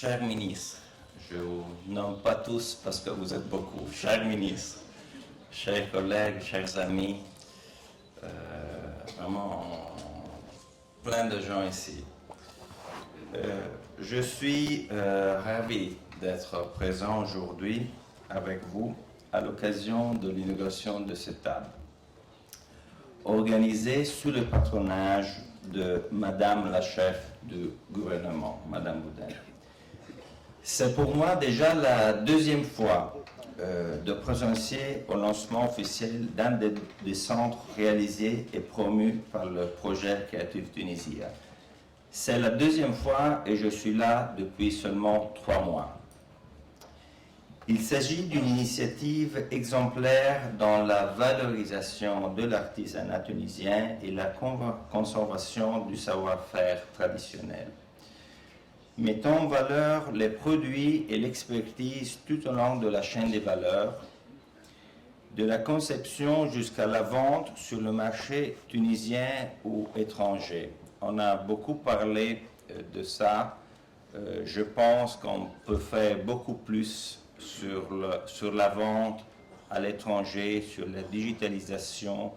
Chers ministres, je vous nomme pas tous parce que vous êtes beaucoup. Chers ministres, chers collègues, chers amis, vraiment plein de gens ici. Je suis ravi d'être présent aujourd'hui avec vous à l'occasion de l'inauguration de cette table, organisée sous le patronage de Madame la chef du gouvernement, Madame Boudin. C'est pour moi déjà la deuxième fois de présenter au lancement officiel d'un des centres réalisés et promus par le projet Creative Tunisia. C'est la deuxième fois et je suis là depuis seulement 3 mois. Il s'agit d'une initiative exemplaire dans la valorisation de l'artisanat tunisien et la conservation du savoir-faire traditionnel, mettant en valeur les produits et l'expertise tout au long de la chaîne des valeurs, de la conception jusqu'à la vente sur le marché tunisien ou étranger. On a beaucoup parlé de ça. Je pense qu'on peut faire beaucoup plus sur la vente à l'étranger, sur la digitalisation,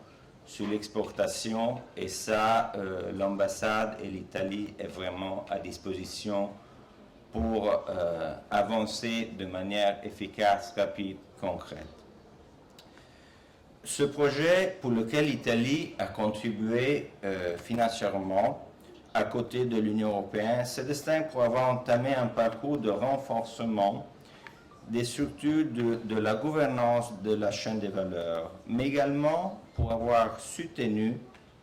sur l'exportation, et ça, l'ambassade et l'Italie est vraiment à disposition pour avancer de manière efficace, rapide, concrète. Ce projet, pour lequel l'Italie a contribué financièrement à côté de l'Union européenne, se distingue pour avoir entamé un parcours de renforcement des structures de la gouvernance de la chaîne des valeurs, mais également pour avoir soutenu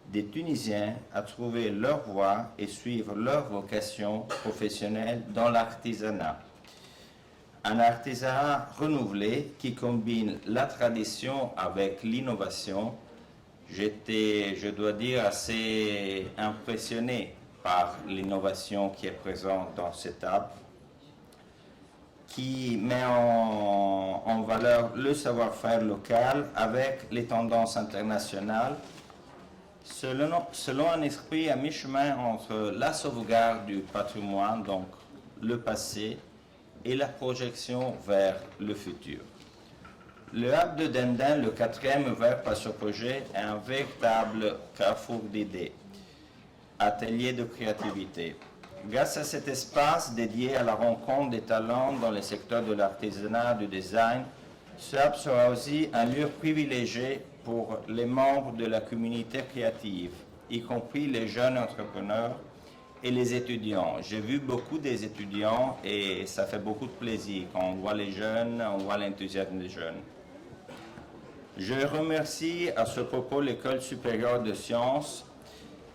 des Tunisiens à trouver leur voie et suivre leur vocation professionnelle dans l'artisanat. Un artisanat renouvelé qui combine la tradition avec l'innovation. J'étais, je dois dire, assez impressionné par l'innovation qui est présente dans cette table, qui met en valeur le savoir-faire local avec les tendances internationales, selon un esprit à mi-chemin entre la sauvegarde du patrimoine, donc le passé, et la projection vers le futur. Le Hub de Dendin, le 4e ouvert par ce projet, est un véritable carrefour d'idées, atelier de créativité. Grâce à cet espace dédié à la rencontre des talents dans les secteurs de l'artisanat, du design, ce hub sera aussi un lieu privilégié pour les membres de la communauté créative, y compris les jeunes entrepreneurs et les étudiants. J'ai vu beaucoup des étudiants et ça fait beaucoup de plaisir quand on voit les jeunes, on voit l'enthousiasme des jeunes. Je remercie à ce propos l'École supérieure de sciences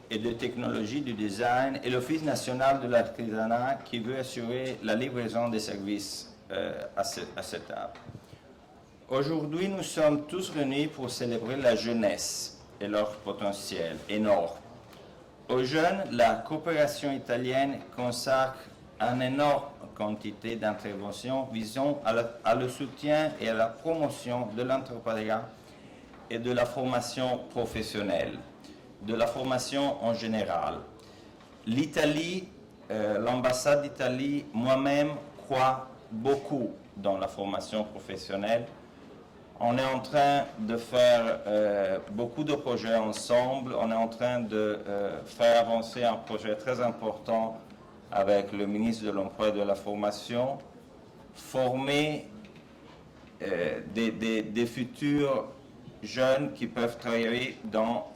et de technologie du design et l'Office national de l'artisanat qui veut assurer la livraison des services à cette table. Aujourd'hui, nous sommes tous réunis pour célébrer la jeunesse et leur potentiel énorme. Aux jeunes, la coopération italienne consacre une énorme quantité d'interventions visant à le soutien et à la promotion de l'entrepreneuriat et de la formation professionnelle, de la formation en général. L'Italie, l'ambassade d'Italie, moi-même, croit beaucoup dans la formation professionnelle. On est en train de faire beaucoup de projets ensemble. On est en train de faire avancer un projet très important avec le ministre de l'Emploi et de la Formation, former des futurs jeunes qui peuvent travailler dans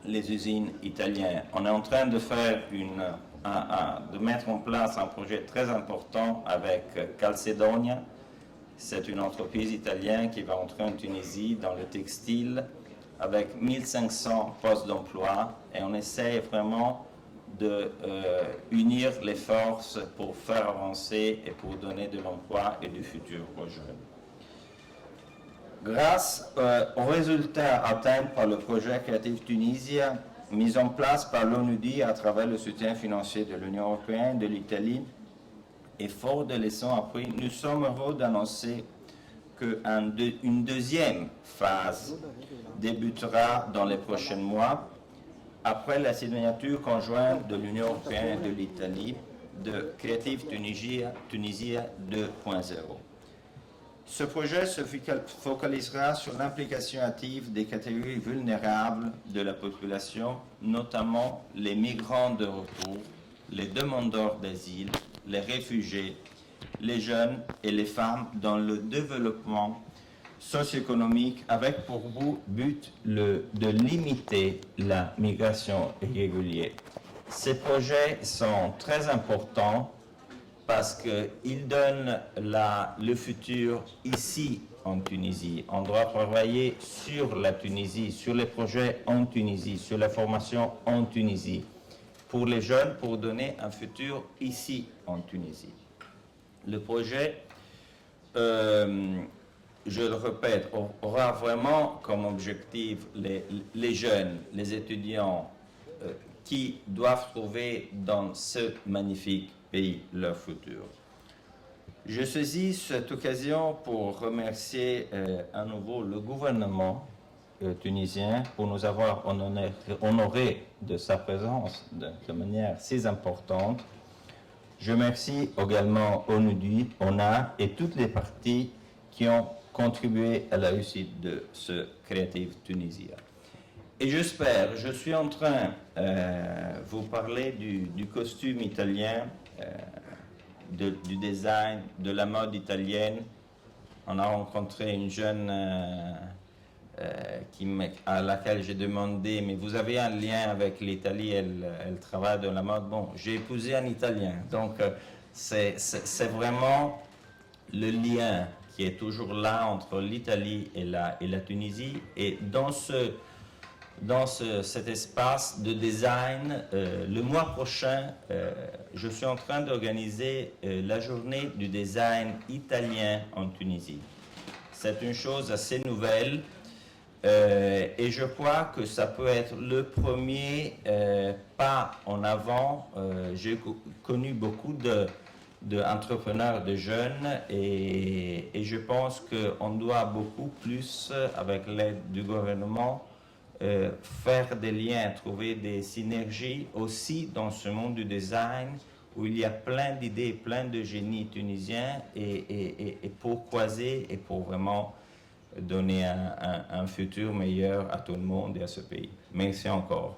les usines italiennes. On est en train de faire de mettre en place un projet très important avec Calcedonia. C'est une entreprise italienne qui va entrer en Tunisie dans le textile avec 1500 postes d'emploi et on essaie vraiment de unir les forces pour faire avancer et pour donner de l'emploi et du futur aux jeunes. Grâce aux résultats atteints par le projet Creative Tunisia, mis en place par l'ONUDI à travers le soutien financier de l'Union européenne, de l'Italie, et fort des leçons apprises, nous sommes heureux d'annoncer qu'une deuxième phase débutera dans les prochains mois, après la signature conjointe de l'Union européenne et de l'Italie, de Creative Tunisia 2.0. Ce projet se focalisera sur l'implication active des catégories vulnérables de la population, notamment les migrants de retour, les demandeurs d'asile, les réfugiés, les jeunes et les femmes dans le développement socio-économique avec pour but de limiter la migration irrégulière. Ces projets sont très importants parce qu'ils donnent le futur ici en Tunisie. On doit travailler sur la Tunisie, sur les projets en Tunisie, sur la formation en Tunisie, pour les jeunes, pour donner un futur ici en Tunisie. Le projet, je le répète, aura vraiment comme objectif les jeunes, les étudiants qui doivent trouver dans ce magnifique pays leur futur. Je saisis cette occasion pour remercier à nouveau le gouvernement tunisien pour nous avoir honoré de sa présence de manière si importante. Je remercie également ONA et toutes les parties qui ont contribué à la réussite de ce Creative Tunisia. Et j'espère, je suis en train de vous parler du costume italien, du design, de la mode italienne. On a rencontré une jeune à laquelle j'ai demandé, mais vous avez un lien avec l'Italie, elle travaille dans la mode. Bon, j'ai épousé un Italien, donc c'est vraiment le lien qui est toujours là entre l'Italie et la Tunisie. Et dans cet espace de design, le mois prochain, je suis en train d'organiser la journée du design italien en Tunisie. C'est une chose assez nouvelle et je crois que ça peut être le premier pas en avant. J'ai connu beaucoup d'entrepreneurs, de jeunes, et je pense qu'on doit beaucoup plus, avec l'aide du gouvernement, faire des liens, trouver des synergies aussi dans ce monde du design où il y a plein d'idées, plein de génies tunisiens et pour croiser et pour vraiment donner un futur meilleur à tout le monde et à ce pays. Merci encore.